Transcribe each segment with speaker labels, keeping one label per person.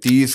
Speaker 1: 30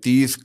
Speaker 1: 30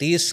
Speaker 2: 30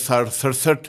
Speaker 1: 67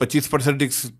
Speaker 1: 25%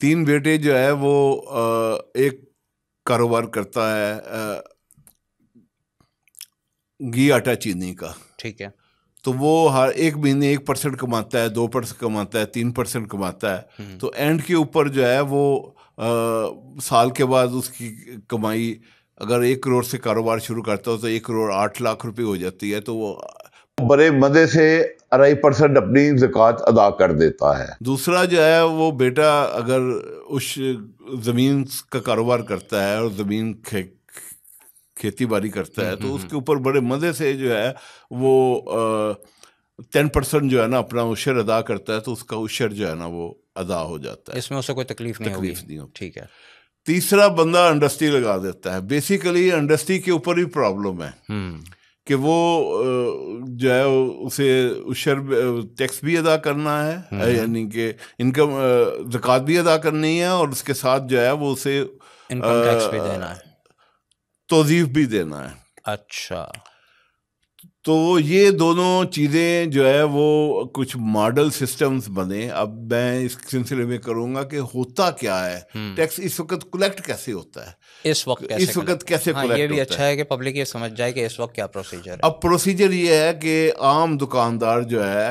Speaker 1: 3 بیٹے جو ہے وہ ایک کاروبار کرتا ہے گھی آٹا چینی کا.
Speaker 2: ٹھیک ہے.
Speaker 1: تو وہ ہر ایک مہینے 1% کماتا ہے, 2% کماتا ہے, 3% کماتا ہے. تو اینڈ کے اوپر جو ہے وہ سال کے بعد اس کی کمائی اگر 1 کروڑ سے کاروبار شروع کرتا ہو تو 1 کروڑ 8 لاکھ روپے ہو جاتی ہے. تو وہ
Speaker 3: بڑے مزے سے 2.5% اپنی زکوٰۃ ادا کر دیتا ہے.
Speaker 1: دوسرا جو ہے وہ بیٹا اگر اس زمین کا کاروبار کرتا ہے اور زمین کھیتی باڑی کرتا ہے تو اس کے اوپر بڑے مزے سے جو ہے وہ 10% جو ہے نا اپنا عشر ادا کرتا ہے. تو اس کا عشر جو ہے نا وہ ادا ہو جاتا ہے,
Speaker 2: اس میں اسے کوئی تکلیف نہیں ہوگی. ٹھیک ہے.
Speaker 1: تیسرا بندہ انڈسٹری لگا دیتا ہے. بیسیکلی انڈسٹری کے اوپر ہی پرابلم ہے کہ وہ جو ہے اسے عشر ٹیکس بھی ادا کرنا ہے, یعنی کہ انکم زکوٰۃ بھی ادا کرنی ہے, اور اس کے ساتھ جو ہے وہ اسے
Speaker 2: انکم ٹیکس بھی دینا ہے,
Speaker 1: توظیف بھی دینا ہے.
Speaker 2: اچھا.
Speaker 1: تو یہ دونوں چیزیں جو ہے وہ کچھ ماڈل سسٹمز بنے. اب میں اس سلسلے میں کروں گا کہ ہوتا کیا ہے, ٹیکس اس وقت کلیکٹ کیسے ہوتا ہے,
Speaker 2: اس وقت کیسے کلیکٹ ہوتا ہے. یہ بھی اچھا ہے کہ پبلک یہ سمجھ جائے کہ اس وقت کیا پروسیجر ہے.
Speaker 1: اب پروسیجر یہ ہے کہ عام دکاندار جو ہے,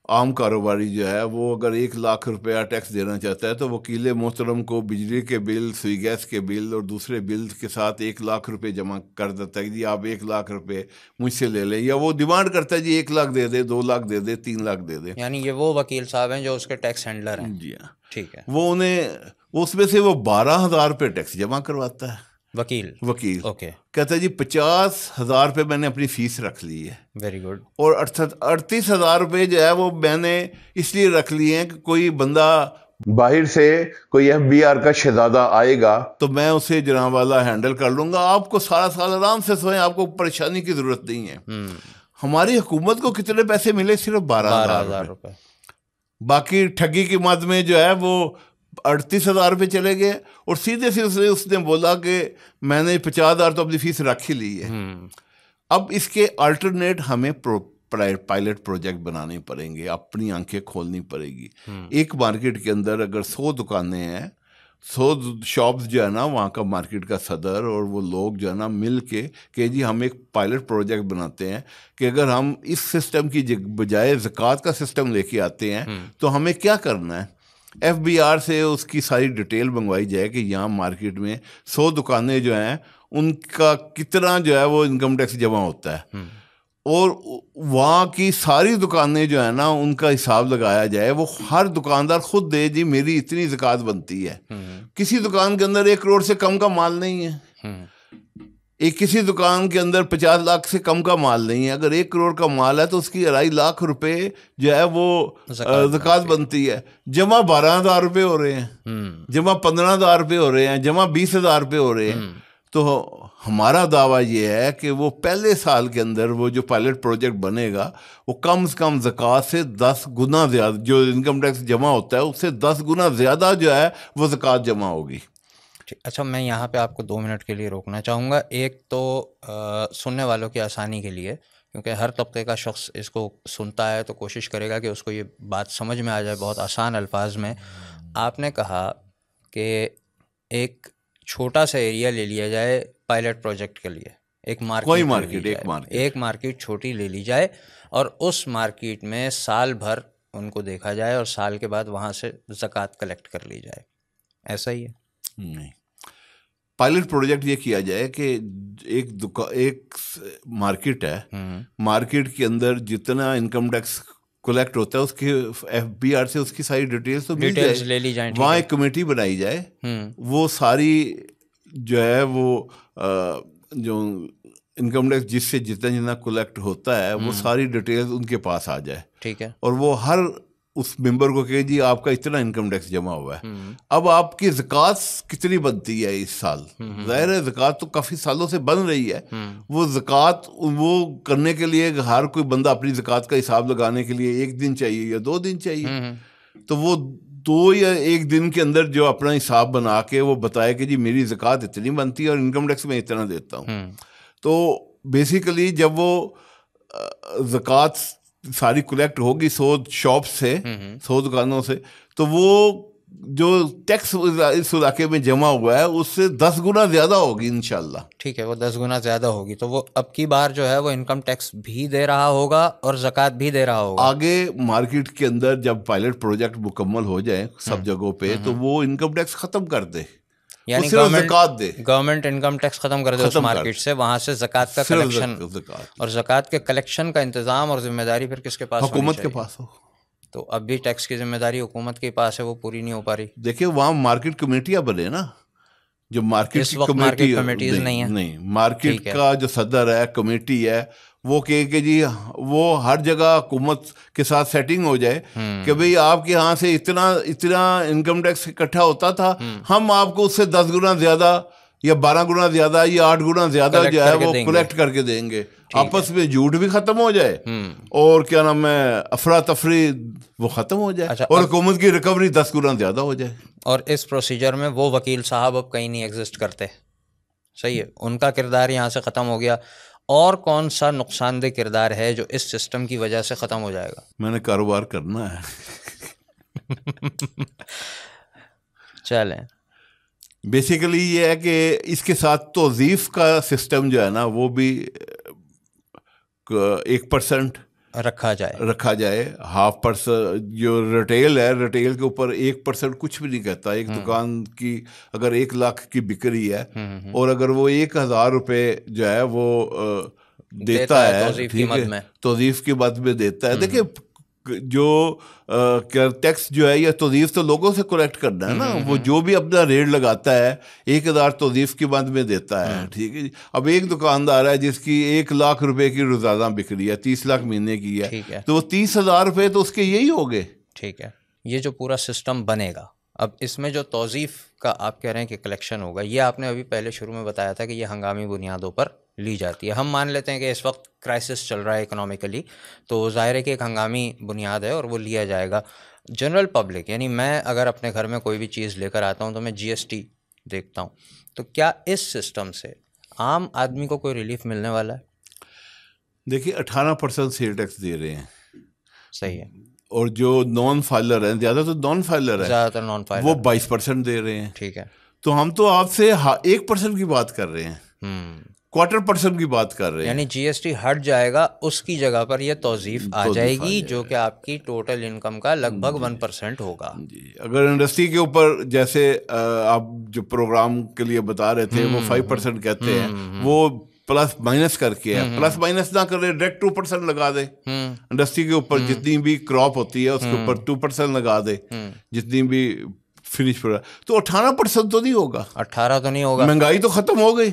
Speaker 1: عام کاروباری جو ہے, وہ اگر 1 لاکھ روپیہ ٹیکس دینا چاہتا ہے تو وکیل محترم کو بجلی کے بل, سوئی گیس کے بل اور دوسرے بل کے ساتھ 1 لاکھ روپے جمع کر دیتا ہے کہ جی آپ 1 لاکھ روپے مجھ سے لے لیں, یا وہ ڈیمانڈ کرتا ہے جی 1 لاکھ دے دے, 2 لاکھ دے دے, 3 لاکھ دے دے.
Speaker 2: یعنی یہ وہ وکیل صاحب ہیں جو اس کے ٹیکس ہینڈلر ہیں.
Speaker 1: جی ہاں.
Speaker 2: ٹھیک ہے.
Speaker 1: وہ انہیں اس میں سے وہ 12,000 روپے ٹیکس جمع کرواتا ہے
Speaker 2: وکیل.
Speaker 1: اوکے. کہتا ہے جی 50,000 روپے میں نے اپنی فیس رکھ لی ہے.
Speaker 2: Very good.
Speaker 1: اور 38,000 روپے جو ہے وہ میں نے اس لیے رکھ لیے ہیں کہ کوئی بندہ
Speaker 3: باہر سے کوئی FBR کا شہزادہ آئے گا
Speaker 1: تو میں اسے جناب والا ہینڈل کر لوں گا. آپ کو سارا سال آرام سے سوئیں, آپ کو پریشانی کی ضرورت نہیں ہے. ہماری حکومت کو کتنے پیسے ملے؟ صرف 12,000 روپے. باقی ٹھگی کی مد میں جو ہے وہ 38,000 روپے چلے گئے, اور سیدھے سے اس نے بولا کہ میں نے 50,000 تو اپنی فیس رکھ ہی لی ہے. اب اس کے الٹرنیٹ ہمیں پائلٹ پروجیکٹ بنانے پڑیں گے, اپنی آنکھیں کھولنی پڑے گی. ایک مارکیٹ کے اندر اگر 100 دکانیں ہیں, 100 شاپس جو ہے نا, وہاں کا مارکیٹ کا صدر اور وہ لوگ جو ہے نا مل کے کہ جی ہم ایک پائلٹ پروجیکٹ بناتے ہیں کہ اگر ہم اس سسٹم کی بجائے زکوٰۃ کا سسٹم لے کے آتے ہیں تو ہمیں کیا کرنا ہے. FBR سے اس کی ساری ڈیٹیل منگوائی جائے کہ یہاں مارکیٹ میں 100 دکانیں جو ہیں ان کا کتنا جو ہے وہ انکم ٹیکس جمع ہوتا ہے, اور وہاں کی ساری دکانیں جو ہیں نا ان کا حساب لگایا جائے. وہ ہر دکاندار خود دے جی میری اتنی زکوٰۃ بنتی ہے. کسی دکان کے اندر 1 کروڑ سے کم کا مال نہیں ہے, کسی دکان کے اندر 50 لاکھ سے کم کا مال نہیں ہے. اگر 1 کروڑ کا مال ہے تو اس کی 2.5 لاکھ روپے جو ہے وہ زکوٰۃ بنتی ہے. جمع 12,000 روپے ہو رہے ہیں, جمع 15,000 روپے ہو رہے ہیں, جمع 20,000 روپے ہو رہے ہیں. تو ہمارا دعویٰ یہ ہے کہ وہ پہلے سال کے اندر وہ جو پائلٹ پروجیکٹ بنے گا وہ کم سے کم زکوٰۃ سے 10 گنا زیادہ, جو انکم ٹیکس جمع ہوتا ہے اس سے 10 گنا زیادہ جو ہے وہ زکوٰۃ جمع ہوگی.
Speaker 2: اچھا, میں یہاں پہ آپ کو 2 منٹ کے لیے روکنا چاہوں گا. ایک تو سننے والوں کی آسانی کے لیے, کیونکہ ہر طبقے کا شخص اس کو سنتا ہے تو کوشش کرے گا کہ اس کو یہ بات سمجھ میں آ جائے بہت آسان الفاظ میں. آپ نے کہا کہ ایک چھوٹا سا ایریا لے لیا جائے پائلٹ پروجیکٹ کے لیے, ایک مارکیٹ چھوٹی لے لی جائے, اور اس مارکیٹ میں سال بھر ان کو دیکھا جائے اور سال کے بعد وہاں سے زکوٰۃ کلیکٹ کر لی جائے. ایسا ہی ہے؟
Speaker 1: نہیں, پائلٹ پروجیکٹ یہ کیا جائے کہ ایک مارکیٹ ہے, مارکیٹ کے اندر جتنا انکم ٹیکس کلیکٹ ہوتا ہے اس کے FBR سے اس کی ساری ڈیٹیلز تو مل جائے,
Speaker 2: لے لی جائیں.
Speaker 1: وہاں ایک کمیٹی بنائی جائے, وہ ساری جو ہے وہ جو انکم ٹیکس جس سے جتنا کلیکٹ ہوتا ہے وہ ساری ڈیٹیلز ان کے پاس آ جائے.
Speaker 2: ٹھیک ہے.
Speaker 1: اور وہ ہر اس ممبر کو کہ جی آپ کا اتنا انکم ٹیکس جمع ہوا ہے, اب آپ کی زکوٰۃ کتنی بنتی ہے اس سال. ظاہر ہے زکوٰۃ تو کافی سالوں سے بن رہی ہے, وہ زکوٰۃ وہ کرنے کے لیے ہر کوئی بندہ اپنی زکوٰۃ کا حساب لگانے کے لیے 1 دن چاہیے یا 2 دن چاہیے. تو وہ 2 یا 1 دن کے اندر جو اپنا حساب بنا کے وہ بتائے کہ جی میری زکوٰۃ اتنی بنتی ہے اور انکم ٹیکس میں اتنا دیتا ہوں. تو بیسیکلی جب وہ زکوٰۃ ساری کلیکٹ ہوگی 100 شاپ سے, 100 دکانوں سے, تو وہ جو ٹیکس اس علاقے میں جمع ہوا ہے اس سے 10 گنا زیادہ ہوگی انشاءاللہ.
Speaker 2: ٹھیک ہے، وہ 10 گنا زیادہ ہوگی، تو وہ اب کی بار جو ہے وہ انکم ٹیکس بھی دے رہا ہوگا اور زکوٰۃ بھی دے رہا ہوگا.
Speaker 1: آگے مارکیٹ کے اندر جب پائلٹ پروجیکٹ مکمل ہو جائے سب جگہوں پہ تو وہ انکم ٹیکس ختم کر دے،
Speaker 2: یعنی
Speaker 1: زکوٰۃ دے،
Speaker 2: گورنمنٹ انکم ٹیکس ختم کر دے اس مارکیٹ سے، وہاں سے زکوٰۃ کا کلیکشن، اور زکوٰۃ کے کلیکشن کا انتظام اور ذمہ داری پھر کس کے پاس؟
Speaker 1: حکومت کے پاس ہو.
Speaker 2: تو اب بھی ٹیکس کی ذمہ داری حکومت کے پاس ہے، وہ پوری نہیں ہو پا رہی.
Speaker 1: دیکھیں وہاں مارکیٹ کمیٹیاں بنے نا، جو مارکیٹ کی
Speaker 2: کمیٹیز
Speaker 1: نہیں، مارکیٹ کا جو صدر ہے، کمیٹی ہے، وہ کہ جی وہ ہر جگہ حکومت کے ساتھ سیٹنگ ہو جائے کہ بھئی آپ کے یہاں سے اتنا انکم ٹیکس اکٹھا ہوتا تھا، ہم آپ کو اس سے 10 گنا زیادہ یا 12 گنا زیادہ یا 8 گنا زیادہ جو ہے وہ کلیکٹ کر کے دیں گے. آپس میں جھوٹ بھی ختم ہو جائے اور کیا نام ہے افراتفری وہ ختم ہو جائے اور حکومت کی ریکوری 10 گنا زیادہ ہو جائے. اور
Speaker 2: اس پروسیجر میں وہ وکیل صاحب اب کہیں نہیں ایگزسٹ کرتے. صحیح ہے، ان کا کردار یہاں سے ختم ہو گیا. اور کون سا نقصان دہ کردار ہے جو اس سسٹم کی وجہ سے ختم ہو جائے گا؟
Speaker 1: میں نے کاروبار کرنا ہے.
Speaker 2: چلیں،
Speaker 1: بیسیکلی یہ ہے کہ اس کے ساتھ توظیف کا سسٹم جو ہے نا وہ بھی 1%
Speaker 2: رکھا جائے.
Speaker 1: 0.5% جو ریٹیل ہے، ریٹیل کے اوپر 1% کچھ بھی نہیں کہتا. ایک دکان کی اگر 1 لاکھ کی بکری ہے اور اگر وہ 1,000 روپے جو ہے وہ دیتا ہے توظیف کی مد میں دیتا ہے. دیکھیں جو ٹیکس جو ہے یا توظیف تو لوگوں سے کلیکٹ کرنا ہے نا، وہ جو بھی اپنا ریٹ لگاتا ہے 1,000 توظیف کی مد میں دیتا ہے. ٹھیک ہے جی. اب ایک دکاندار ہے جس کی 1 لاکھ روپے کی روزانہ بکری ہے، 30 لاکھ مہینے کی ہے، تو وہ 30,000 روپے تو اس کے یہی ہو گئے.
Speaker 2: ٹھیک ہے، یہ جو پورا سسٹم بنے گا، اب اس میں جو توظیف کا آپ کہہ رہے ہیں کہ کلیکشن ہوگا، یہ آپ نے ابھی پہلے شروع میں بتایا تھا کہ یہ ہنگامی بنیادوں پر لی جاتی ہے. ہم مان لیتے ہیں کہ اس وقت کرائسس چل رہا ہے اکنامیکلی، تو ظاہر ہے کہ ایک ہنگامی بنیاد ہے اور وہ لیا جائے گا. جنرل پبلک، یعنی میں اگر اپنے گھر میں کوئی بھی چیز لے کر آتا ہوں تو میں GST دیکھتا ہوں، تو کیا اس سسٹم سے عام آدمی کو کوئی ریلیف ملنے والا ہے؟
Speaker 1: دیکھیے 18% سیل ٹیکس دے رہے ہیں.
Speaker 2: صحیح ہے. اور
Speaker 1: جو نان فائلر ہیں، زیادہ تو نان فائلر ہے، وہ 22% دے رہے ہیں.
Speaker 2: ٹھیک ہے.
Speaker 1: تو ہم تو آپ سے 1% کی بات کر رہے ہیں، 0.25% کی بات کر رہے ہیں.
Speaker 2: یعنی GST ہٹ جائے گا، اس کی جگہ پر یہ توظیف آ جائے گی جو کہ آپ کی ٹوٹل انکم کا لگ بھگ 1% ہوگا.
Speaker 1: جی، اگر انڈسٹری کے اوپر جیسے آپ جو پروگرام کے لیے بتا رہے تھے وہ 5% کہتے ہیں، وہ پلس مائنس کر کے ہے، پلس مائنس نہ کرے، ڈائریکٹ 2% لگا دے. انڈسٹری کے اوپر جتنی بھی کراپ ہوتی ہے اس کے اوپر 2% لگا دے، جتنی بھی فنش تو 18% تو نہیں ہوگا.
Speaker 2: 18 تو نہیں ہوگا.
Speaker 1: مہنگائی تو ختم ہو گئی.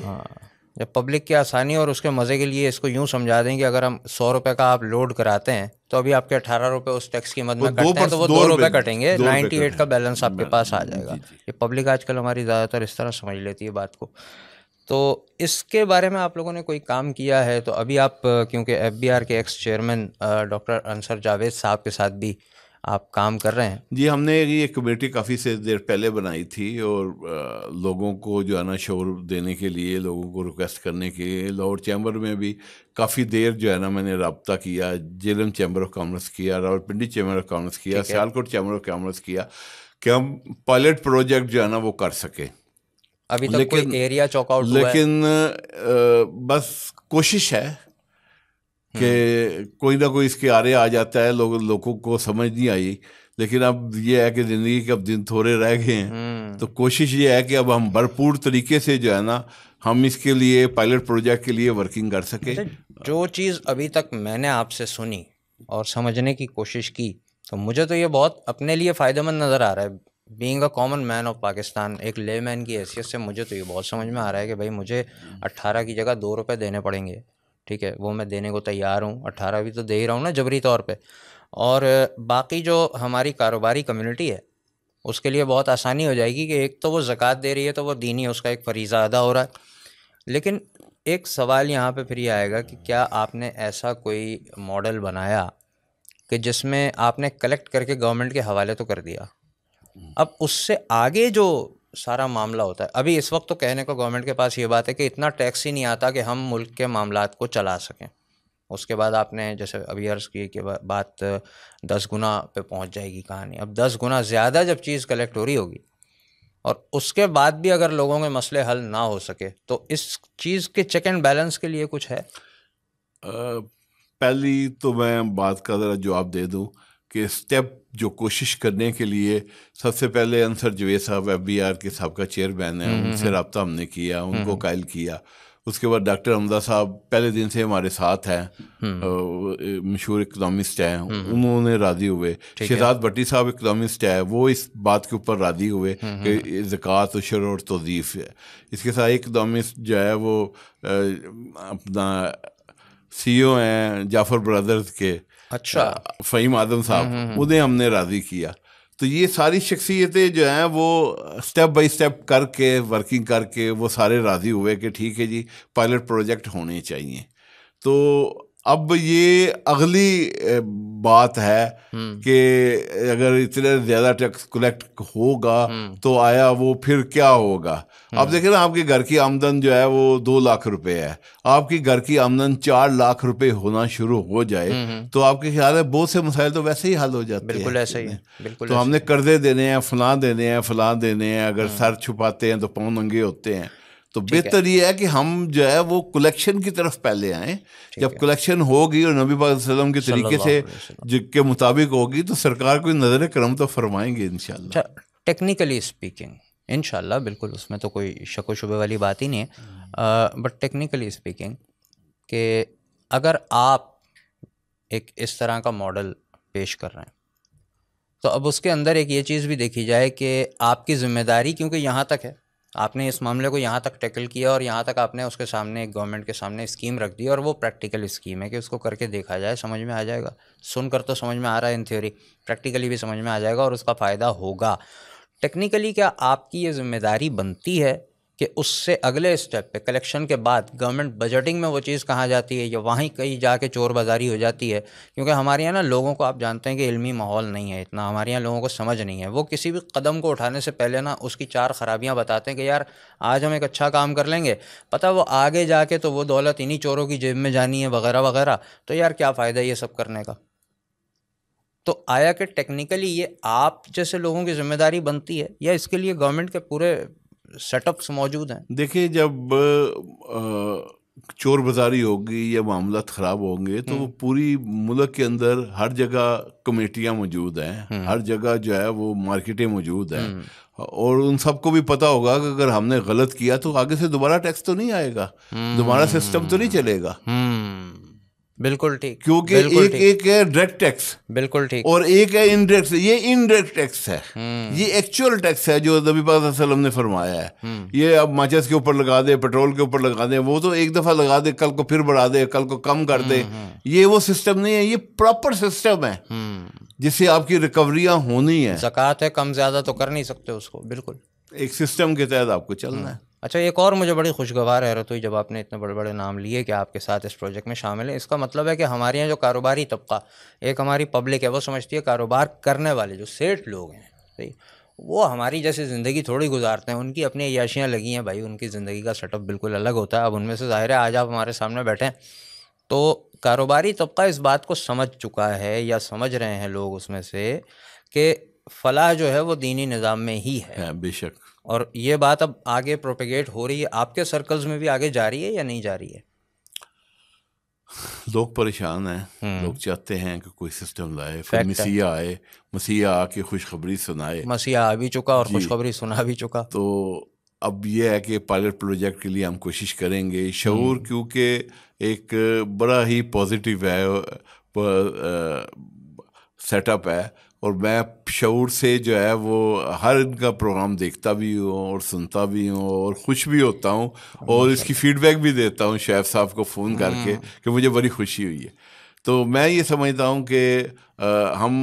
Speaker 2: جب پبلک کی آسانی اور اس کے مزے کے لیے اس کو یوں سمجھا دیں کہ اگر ہم 100 روپے کا آپ لوڈ کراتے ہیں تو ابھی آپ کے 18 روپے اس ٹیکس کی مد میں کٹتے ہیں، تو وہ 2 روپے کٹیں گے، 98 کا بیلنس آپ کے پاس آ جائے گا. یہ پبلک آج کل ہماری زیادہ تر اس طرح سمجھ لیتی ہے بات کو. تو اس کے بارے میں آپ لوگوں نے کوئی کام کیا ہے؟ تو ابھی آپ کیونکہ FBR کے x chairman doctor Ansar Javed صاحب کے ساتھ بھی آپ کام کر رہے ہیں.
Speaker 1: جی، ہم نے یہ کمیٹی کافی سے دیر پہلے بنائی تھی اور لوگوں کو جو ہے نا شعور دینے کے لیے، لوگوں کو ریکویسٹ کرنے کے لیے لاہور چیمبر میں بھی کافی دیر جو ہے نا میں نے رابطہ کیا. جیلم چیمبر آف کامرس کیا، راولپنڈی چیمبر آف کامرس کیا، سیالکوٹ چیمبر آف کامرس کیا کہ ہم پائلٹ پروجیکٹ جو ہے نا وہ کر سکیں.
Speaker 2: ابھی تک کوئی ایریا چوک آؤٹ ہوا ہے؟
Speaker 1: لیکن بس کوشش ہے کہ کوئی نہ کوئی اس کے آرے آ جاتا ہے. لوگوں کو سمجھ نہیں آئی، لیکن اب یہ ہے کہ زندگی کے اب دن تھوڑے رہ گئے ہیں، تو کوشش یہ ہے کہ اب ہم بھرپور طریقے سے جو ہے نا ہم اس کے لیے پائلٹ پروجیکٹ کے لیے ورکنگ کر سکیں.
Speaker 2: جو چیز ابھی تک میں نے آپ سے سنی اور سمجھنے کی کوشش کی تو مجھے تو یہ بہت اپنے لیے فائدہ مند نظر آ رہا ہے. Being a common man of Pakistan, ایک لے مین کی حیثیت سے مجھے تو یہ بہت سمجھ میں آ رہا ہے کہ بھائی مجھے 18 کی جگہ 2 روپے دینے پڑیں گے. ٹھیک ہے، وہ میں دینے کو تیار ہوں. 18 بھی تو دے ہی رہا ہوں نا جبری طور پہ. اور باقی جو ہماری کاروباری کمیونٹی ہے اس کے لیے بہت آسانی ہو جائے گی کہ ایک تو وہ زکوٰۃ دے رہی ہے تو وہ دینی اس کا ایک فریضہ ادا ہو رہا ہے. لیکن ایک سوال یہاں پہ پھر یہ آئے گا کہ کیا آپ نے ایسا کوئی ماڈل بنایا کہ جس میں آپ نے کلیکٹ کر کے گورنمنٹ کے حوالے تو کر دیا، اب اس سے آگے جو سارا معاملہ ہوتا ہے، ابھی اس وقت تو کہنے کو گورنمنٹ کے پاس یہ بات ہے کہ اتنا ٹیکس ہی نہیں آتا کہ ہم ملک کے معاملات کو چلا سکیں. اس کے بعد آپ نے جیسے ابھی عرض کی کہ بات 10 گنا پہ پہنچ جائے گی کہانی. اب 10 گنا زیادہ جب چیز کلیکٹ ہو رہی ہوگی اور اس کے بعد بھی اگر لوگوں کے مسئلے حل نہ ہو سکے تو اس چیز کے چیک اینڈ بیلنس کے لیے کچھ ہے؟
Speaker 1: پہلی تو میں بات کا ذرا جواب دے دوں کہ اسٹیپ جو کوشش کرنے کے لیے سب سے پہلے انصر جوید صاحب FBR کے سابقہ چیئرمین ہیں، ان سے رابطہ ہم نے کیا، ان کو قائل کیا. اس کے بعد ڈاکٹر حمزہ صاحب پہلے دن سے ہمارے ساتھ ہیں، مشہور اکنامسٹ ہیں، انہوں نے راضی ہوئے. شہزاد بٹی صاحب اکنامسٹ ہے، وہ اس بات کے اوپر راضی ہوئے کہ زکوٰۃ عشر اور توظیف ہے. اس کے ساتھ ایک اکنامسٹ جو ہے وہ اپنا CEO ہیں جعفر برادرز کے،
Speaker 2: اچھا،
Speaker 1: فہیم اعظم صاحب، انہیں ہم نے راضی کیا. تو یہ ساری شخصیتیں جو ہیں وہ سٹیپ بائی سٹیپ کر کے ورکنگ کر کے وہ سارے راضی ہوئے کہ ٹھیک ہے جی پائلٹ پروجیکٹ ہونے چاہیے. تو اب یہ اگلی بات ہے کہ اگر اتنے زیادہ ٹیکس کلیکٹ ہوگا تو آیا وہ پھر کیا ہوگا. آپ دیکھیں نا، آپ کے گھر کی آمدن جو ہے وہ 2 لاکھ روپے ہے، آپ کی گھر کی آمدن 4 لاکھ روپے ہونا شروع ہو جائے تو آپ کے خیال ہے بہت سے مسائل تو ویسے ہی حل ہو جاتے ہیں.
Speaker 2: بالکل ایسا ہی ہے، بالکل.
Speaker 1: تو ہم نے قرضے دینے ہیں، فلاں دینے ہیں، فلاں دینے ہیں، اگر سر چھپاتے ہیں تو پاؤں ننگے ہوتے ہیں. تو بہتر یہ ہے کہ ہم جو ہے وہ کلیکشن کی طرف پہلے آئیں. جب کلیکشن ہوگی اور نبی پاک صلی اللہ علیہ وسلم کے طریقے سے کے مطابق ہوگی تو سرکار کوئی نظر کرم تو فرمائیں گے انشاءاللہ.
Speaker 2: ٹیکنیکلی اسپیکنگ انشاءاللہ، بالکل اس میں تو کوئی شک و شبے والی بات ہی نہیں ہے. بٹ ٹیکنیکلی اسپیکنگ کہ اگر آپ ایک اس طرح کا ماڈل پیش کر رہے ہیں تو اب اس کے اندر ایک یہ چیز بھی دیکھی جائے کہ آپ کی ذمہ داری، کیونکہ یہاں تک ہے، آپ نے اس معاملے کو یہاں تک ٹیکل کیا اور یہاں تک آپ نے اس کے سامنے ایک گورنمنٹ کے سامنے اسکیم رکھ دی، اور وہ پریکٹیکل اسکیم ہے کہ اس کو کر کے دیکھا جائے، سمجھ میں آ جائے گا. سن کر تو سمجھ میں آ رہا ہے ان تھیوری، پریکٹیکلی بھی سمجھ میں آ جائے گا اور اس کا فائدہ ہوگا. ٹیکنیکلی کیا آپ کی یہ ذمہ داری بنتی ہے کہ اس سے اگلے اسٹیپ پہ کلیکشن کے بعد گورنمنٹ بجٹنگ میں وہ چیز کہاں جاتی ہے یا وہیں کہیں جا کے چور بازاری ہو جاتی ہے؟ کیونکہ ہمارے یہاں نا لوگوں کو آپ جانتے ہیں کہ علمی ماحول نہیں ہے اتنا، ہمارے یہاں لوگوں کو سمجھ نہیں ہے. وہ کسی بھی قدم کو اٹھانے سے پہلے نا اس کی 4 خرابیاں بتاتے ہیں کہ یار آج ہم ایک اچھا کام کر لیں گے، پتہ وہ آگے جا کے تو وہ دولت انہی چوروں کی جیب میں جانی ہے وغیرہ وغیرہ. تو یار کیا فائدہ یہ سب کرنے کا؟ تو آیا کہ ٹیکنیکلی یہ آپ جیسے لوگوں کی ذمہ داری بنتی ہے یا اس کے لیے گورنمنٹ کے پورے سیٹ اپس موجود ہیں؟
Speaker 1: دیکھیں، جب چور بازاری ہوگی یا معاملات خراب ہوں گے تو وہ پوری ملک کے اندر ہر جگہ کمیٹیاں موجود ہیں، ہر جگہ جو ہے وہ مارکیٹیں موجود ہیں، اور ان سب کو بھی پتہ ہوگا کہ اگر ہم نے غلط کیا تو آگے سے دوبارہ ٹیکس تو نہیں آئے گا، دوبارہ سسٹم تو نہیں چلے گا.
Speaker 2: بالکل ٹھیک،
Speaker 1: کیونکہ ایک ہے ڈائریکٹ ٹیکس،
Speaker 2: بالکل ٹھیک،
Speaker 1: اور ایک ہے انڈائریکٹ. یہ انڈائریکٹ ٹیکس ہے، یہ ایکچوئل ٹیکس ہے جو نبی پاک صلی اللہ علیہ وسلم نے فرمایا ہے. یہ اب ماچس کے اوپر لگا دے، پیٹرول کے اوپر لگا دے، وہ تو ایک دفعہ لگا دے، کل کو پھر بڑھا دے، کل کو کم کر دے. یہ وہ سسٹم نہیں ہے، یہ پراپر سسٹم ہے جس سے آپ کی ریکوریاں ہونی ہے.
Speaker 2: زکوٰۃ ہے، کم زیادہ تو کر نہیں سکتے اس کو، بالکل
Speaker 1: ایک سسٹم کے تحت آپ کو چلنا ہے.
Speaker 2: اچھا، ایک اور مجھے بڑی خوشگوار حیرت ہوئی جب آپ نے اتنے بڑے بڑے نام لیے کہ آپ کے ساتھ اس پروجیکٹ میں شامل ہیں. اس کا مطلب ہے کہ ہمارے یہاں جو کاروباری طبقہ، ایک ہماری پبلک ہے، وہ سمجھتی ہے کاروبار کرنے والے جو سیٹ لوگ ہیں، صحیح، وہ ہماری جیسے زندگی تھوڑی گزارتے ہیں، ان کی اپنی عیاشیاں لگی ہیں بھائی، ان کی زندگی کا سیٹ اپ بالکل الگ ہوتا ہے. اب ان میں سے ظاہر ہے آج آپ ہمارے سامنے بیٹھے ہیں تو کاروباری طبقہ اس بات کو سمجھ چکا ہے یا سمجھ رہے ہیں لوگ اس میں سے کہ فلاح جو ہے وہ دینی نظام میں ہی ہے.
Speaker 1: بے شک.
Speaker 2: اور یہ بات اب آگے پروپیگیٹ ہو رہی ہے، آپ کے سرکلز میں بھی آگے جا رہی ہے یا نہیں جا رہی ہے؟
Speaker 1: لوگ پریشان ہیں، لوگ چاہتے ہیں کہ کوئی سسٹم لائے، پھر مسیح آئے، مسیح آ کے خوشخبری سنائے.
Speaker 2: مسیح آ بھی چکا اور خوشخبری سنا بھی چکا.
Speaker 1: تو اب یہ ہے کہ پائلٹ پروجیکٹ کے لیے ہم کوشش کریں گے. شعور کیونکہ ایک بڑا ہی پازیٹیو ہے، سیٹ اپ ہے، اور میں شعور سے جو ہے وہ ہر ان کا پروگرام دیکھتا بھی ہوں اور سنتا بھی ہوں اور خوش بھی ہوتا ہوں، اور اس کی فیڈ بیک بھی دیتا ہوں شیف صاحب کو فون کر کے کہ مجھے بڑی خوشی ہوئی ہے. تو میں یہ سمجھتا ہوں کہ ہم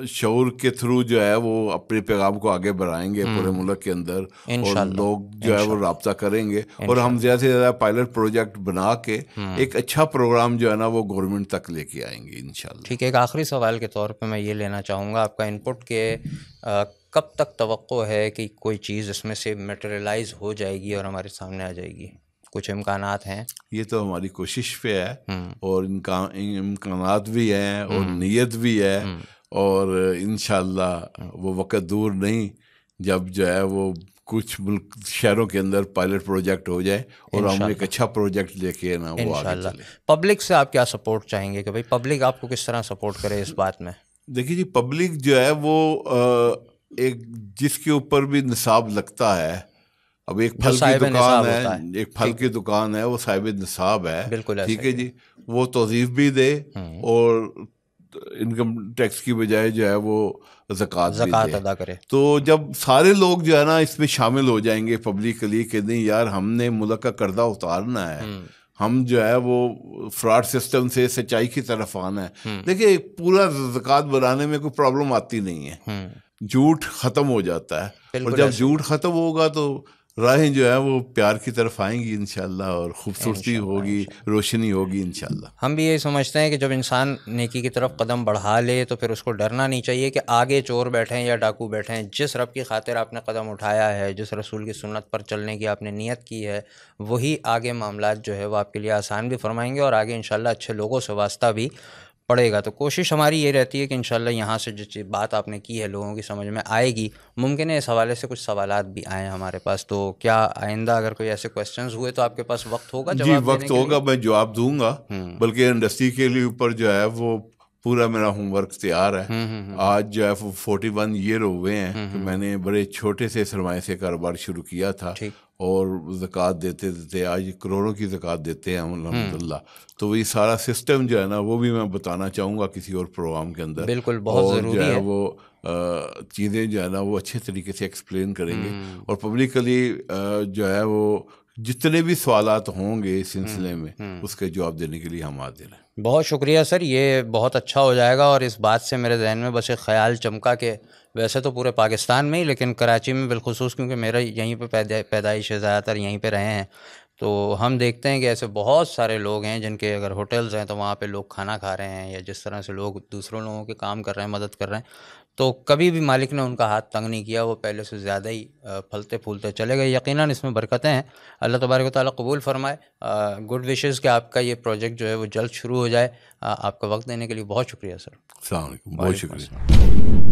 Speaker 1: شعور کے تھرو جو ہے وہ اپنے پیغام کو آگے بڑھائیں گے پورے ملک کے اندر، اور لوگ جو ہے وہ رابطہ کریں گے، اور ہم زیادہ سے زیادہ پائلٹ پروجیکٹ بنا کے ایک اچھا پروگرام جو ہے نا وہ گورنمنٹ تک لے کے آئیں گے انشاءاللہ.
Speaker 2: ٹھیک ہے، ایک آخری سوال کے طور پہ میں یہ لینا چاہوں گا آپ کا انپٹ کہ کب تک توقع ہے کہ کوئی چیز اس میں سے میٹیریلائز ہو جائے گی اور ہمارے سامنے آ جائے گی؟ کچھ امکانات ہیں؟
Speaker 1: یہ تو ہماری کوشش پہ ہے، اور امکانات بھی ہیں اور نیت بھی ہے، اور انشاءاللہ وہ وقت دور نہیں جب جو ہے وہ کچھ ملک شہروں کے اندر پائلٹ پروجیکٹ ہو جائے اور ہم ایک اچھا پروجیکٹ لے کے نا وہ آگے چلے۔
Speaker 2: پبلک سے آپ کیا سپورٹ چاہیں گے کہ بھائی پبلک آپ کو کس طرح سپورٹ کرے اس بات میں؟
Speaker 1: دیکھیے جی، پبلک جو ہے وہ ایک جس کے اوپر بھی نصاب لگتا ہے، اب ایک پھل کی دکان ہے، ایک پھل کی دکان ہے، وہ صاحب نصاب ہے، ٹھیک ہے جی، وہ توظیف بھی دے اور انکم ٹیکس کی بجائے جو ہے وہ زکوٰۃ
Speaker 2: ادا کرے۔
Speaker 1: تو جب سارے لوگ جو ہے نا اس میں شامل ہو جائیں گے پبلکلی کہ نہیں یار ہم نے ملک کا قرضہ اتارنا ہے، ہم جو ہے وہ فراڈ سسٹم سے سچائی کی طرف آنا ہے۔ دیکھیے پورا زکوٰۃ بنانے میں کوئی پرابلم آتی نہیں ہے، جھوٹ ختم ہو جاتا ہے، اور جب جھوٹ ختم ہوگا تو راہیں جو ہے وہ پیار کی طرف آئیں گی انشاءاللہ، اور خوبصورتی ہوگی، روشنی ہوگی انشاءاللہ۔
Speaker 2: ہم بھی یہی سمجھتے ہیں کہ جب انسان نیکی کی طرف قدم بڑھا لے تو پھر اس کو ڈرنا نہیں چاہیے کہ آگے چور بیٹھے ہیں یا ڈاکو بیٹھے ہیں۔ جس رب کی خاطر آپ نے قدم اٹھایا ہے، جس رسول کی سنت پر چلنے کی آپ نے نیت کی ہے، وہی آگے معاملات جو ہے وہ آپ کے لیے آسان بھی فرمائیں گے، اور آگے انشاءاللہ اچھے لوگوں سے واسطہ بھی پڑے گا۔ تو کوشش ہماری یہ رہتی ہے کہ انشاءاللہ یہاں سے جو بات آپ نے کی ہے لوگوں کی سمجھ میں آئے گی۔ ممکن ہے اس حوالے سے کچھ سوالات بھی آئیں ہمارے پاس، تو کیا آئندہ اگر کوئی ایسے کویسچنز ہوئے تو آپ کے پاس وقت ہوگا جواب
Speaker 1: جی
Speaker 2: دینے
Speaker 1: وقت ہوگا، میں جواب دوں گا، بلکہ انڈسٹری کے لیے اوپر جو ہے وہ پورا میرا ہوم ورک تیار ہے۔ آج جو ہے 41 ایئر ہوئے ہیں کہ میں نے بڑے چھوٹے سے سرمایے سے کاروبار شروع کیا تھا، اور زکوٰۃ دیتے دیتے آج کروڑوں کی زکوٰۃ دیتے ہیں الحمدللہ۔ تو وہی سارا سسٹم جو ہے نا وہ بھی میں بتانا چاہوں گا کسی اور پروگرام کے اندر،
Speaker 2: بالکل بہت ضروری ہے۔
Speaker 1: وہ چیزیں جو ہے نا وہ اچھے طریقے سے ایکسپلین کریں گے، اور پبلکلی جو ہے وہ جتنے بھی سوالات ہوں گے اس سلسلے میں اس کے جواب دینے کے لیے ہم حاضر ہیں۔
Speaker 2: بہت شکریہ سر، یہ بہت اچھا ہو جائے گا۔ اور اس بات سے میرے ذہن میں بس ایک خیال چمکا کہ ویسے تو پورے پاکستان میں ہی، لیکن کراچی میں بالخصوص کیونکہ میرا یہیں پہ پیدائش ہے، زیادہ تر یہیں پہ رہے ہیں، تو ہم دیکھتے ہیں کہ ایسے بہت سارے لوگ ہیں جن کے اگر ہوٹلز ہیں تو وہاں پہ لوگ کھانا کھا رہے ہیں، یا جس طرح سے لوگ دوسروں لوگوں کے کام کر رہے ہیں، مدد کر رہے ہیں، تو کبھی بھی مالک نے ان کا ہاتھ تنگ نہیں کیا، وہ پہلے سے زیادہ ہی پھلتے پھولتے چلے گئے۔ یقیناً اس میں برکتیں ہیں، اللہ تبارک و تعالیٰ قبول فرمائے۔ گڈ وشز کہ آپ کا یہ پروجیکٹ جو ہے وہ جلد شروع ہو جائے۔ آپ کا وقت دینے کے لیے بہت شکریہ سر۔
Speaker 1: السلام علیکم، بہت شکریہ۔